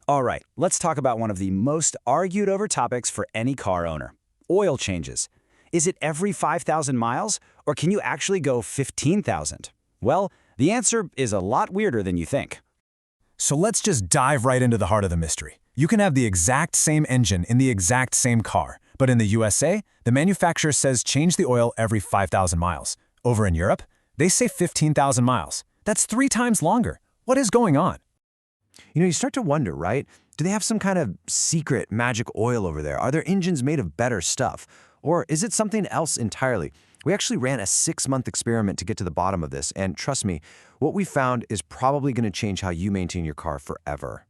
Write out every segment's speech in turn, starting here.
All right, let's talk about one of the most argued over topics for any car owner. Oil changes. Is it every 5,000 miles, or can you actually go 15,000? Well, the answer is a lot weirder than you think. So let's just dive right into the heart of the mystery. You can have the exact same engine in the exact same car, but in the USA, the manufacturer says change the oil every 5,000 miles. Over in Europe, they say 15,000 miles. That's 3 times longer. What is going on? You start to wonder, right? Do they have some kind of secret magic oil over there? Are their engines made of better stuff? Or is it something else entirely? We actually ran a 6-month experiment to get to the bottom of this, and trust me, what we found is probably going to change how you maintain your car forever.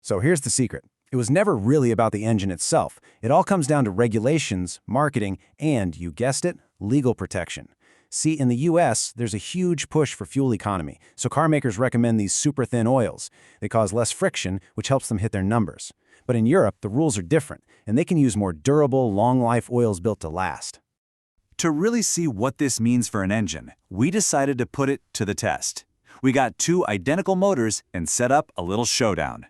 So here's the secret. It was never really about the engine itself. It all comes down to regulations, marketing, and, you guessed it, legal protection. See, in the US, there's a huge push for fuel economy, so car makers recommend these super thin oils. They cause less friction, which helps them hit their numbers. But in Europe, the rules are different, and they can use more durable, long-life oils built to last. To really see what this means for an engine, we decided to put it to the test. We got 2 identical motors and set up a little showdown.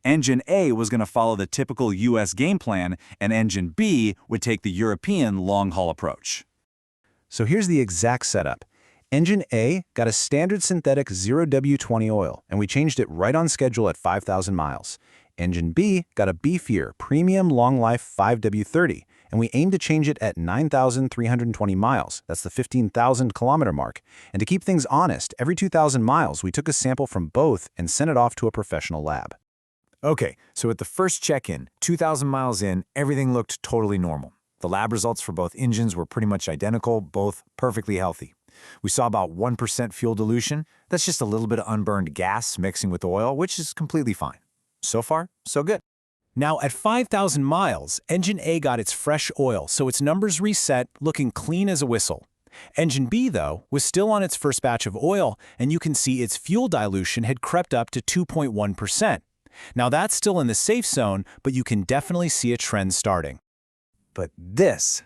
Engine A was going to follow the typical US game plan, and Engine B would take the European long-haul approach. So here's the exact setup. Engine A got a standard synthetic 0W20 oil, and we changed it right on schedule at 5,000 miles. Engine B got a beefier, premium long-life 5W30, and we aimed to change it at 9,320 miles. That's the 15,000 kilometer mark. And to keep things honest, every 2,000 miles, we took a sample from both and sent it off to a professional lab. Okay, so at the first check-in, 2,000 miles in, everything looked totally normal. The lab results for both engines were pretty much identical, both perfectly healthy. We saw about 1% fuel dilution. That's just a little bit of unburned gas mixing with oil, which is completely fine. So far, so good. Now, at 5,000 miles, Engine A got its fresh oil, so its numbers reset, looking clean as a whistle. Engine B, though, was still on its first batch of oil, and you can see its fuel dilution had crept up to 2.1%. Now, that's still in the safe zone, but you can definitely see a trend starting. But this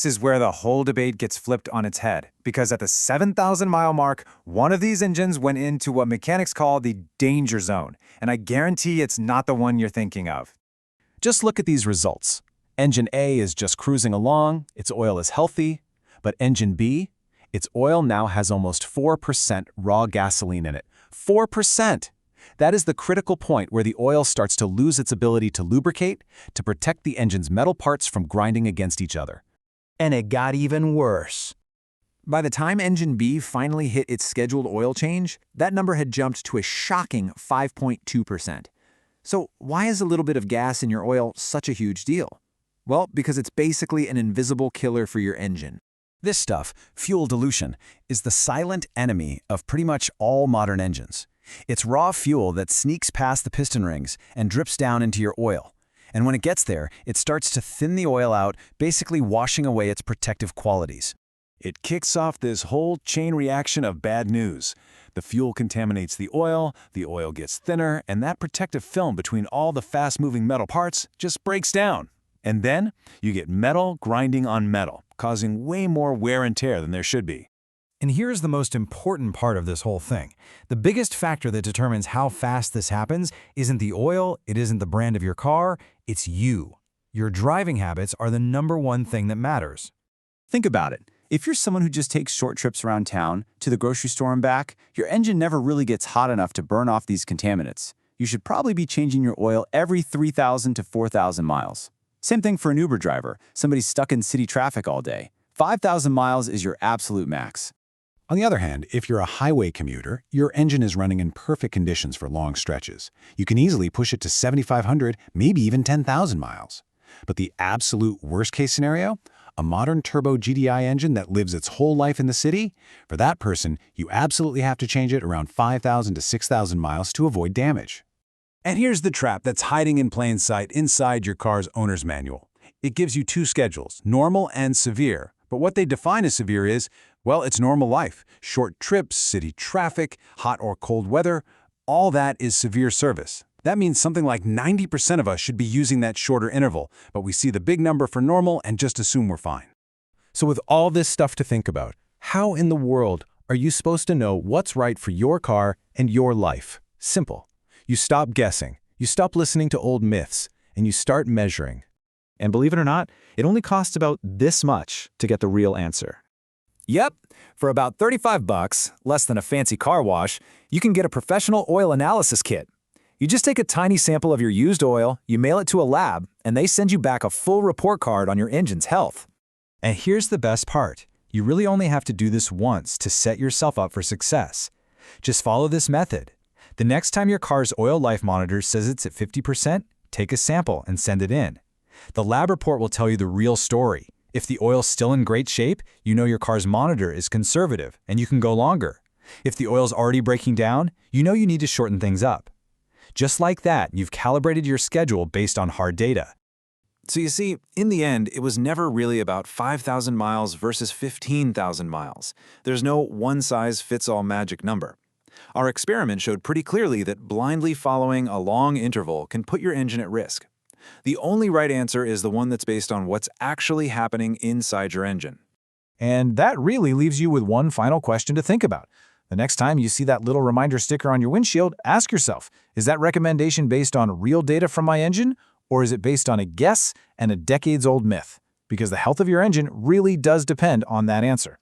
is where the whole debate gets flipped on its head, because at the 7,000-mile mark, one of these engines went into what mechanics call the danger zone, and I guarantee it's not the one you're thinking of. Just look at these results. Engine A is just cruising along, its oil is healthy, but Engine B, its oil now has almost 4% raw gasoline in it. 4%! That is the critical point where the oil starts to lose its ability to lubricate, to protect the engine's metal parts from grinding against each other. And it got even worse. By the time Engine B finally hit its scheduled oil change, that number had jumped to a shocking 5.2%. So why is a little bit of gas in your oil such a huge deal? Well, because it's basically an invisible killer for your engine. This stuff, fuel dilution, is the silent enemy of pretty much all modern engines. It's raw fuel that sneaks past the piston rings and drips down into your oil. And when it gets there, it starts to thin the oil out, basically washing away its protective qualities. It kicks off this whole chain reaction of bad news. The fuel contaminates the oil gets thinner, and that protective film between all the fast-moving metal parts just breaks down. And then you get metal grinding on metal, causing way more wear and tear than there should be. And here's the most important part of this whole thing. The biggest factor that determines how fast this happens isn't the oil, it isn't the brand of your car, it's you. Your driving habits are the #1 thing that matters. Think about it. If you're someone who just takes short trips around town, to the grocery store and back, your engine never really gets hot enough to burn off these contaminants. You should probably be changing your oil every 3,000 to 4,000 miles. Same thing for an Uber driver, somebody stuck in city traffic all day. 5,000 miles is your absolute max. On the other hand, if you're a highway commuter, your engine is running in perfect conditions for long stretches. You can easily push it to 7,500, maybe even 10,000 miles. But the absolute worst-case scenario? A modern Turbo GDI engine that lives its whole life in the city? For that person, you absolutely have to change it around 5,000 to 6,000 miles to avoid damage. And here's the trap that's hiding in plain sight inside your car's owner's manual. It gives you 2 schedules, normal and severe. But what they define as severe is, well, it's normal life. Short trips, city traffic, hot or cold weather, all that is severe service. That means something like 90% of us should be using that shorter interval, but we see the big number for normal and just assume we're fine. So with all this stuff to think about, how in the world are you supposed to know what's right for your car and your life? Simple. You stop guessing. You stop listening to old myths, and you start measuring. And believe it or not, it only costs about this much to get the real answer. Yep, for about $35, less than a fancy car wash, you can get a professional oil analysis kit. You just take a tiny sample of your used oil, you mail it to a lab, and they send you back a full report card on your engine's health. And here's the best part. You really only have to do this once to set yourself up for success. Just follow this method. The next time your car's oil life monitor says it's at 50%, take a sample and send it in. The lab report will tell you the real story. If the oil's still in great shape, you know your car's monitor is conservative and you can go longer. If the oil's already breaking down, you know you need to shorten things up. Just like that, you've calibrated your schedule based on hard data. So you see, in the end, it was never really about 5,000 miles versus 15,000 miles. There's no one-size-fits-all magic number. Our experiment showed pretty clearly that blindly following a long interval can put your engine at risk. The only right answer is the one that's based on what's actually happening inside your engine. And that really leaves you with one final question to think about. The next time you see that little reminder sticker on your windshield, ask yourself, is that recommendation based on real data from my engine, or is it based on a guess and a decades-old myth? Because the health of your engine really does depend on that answer.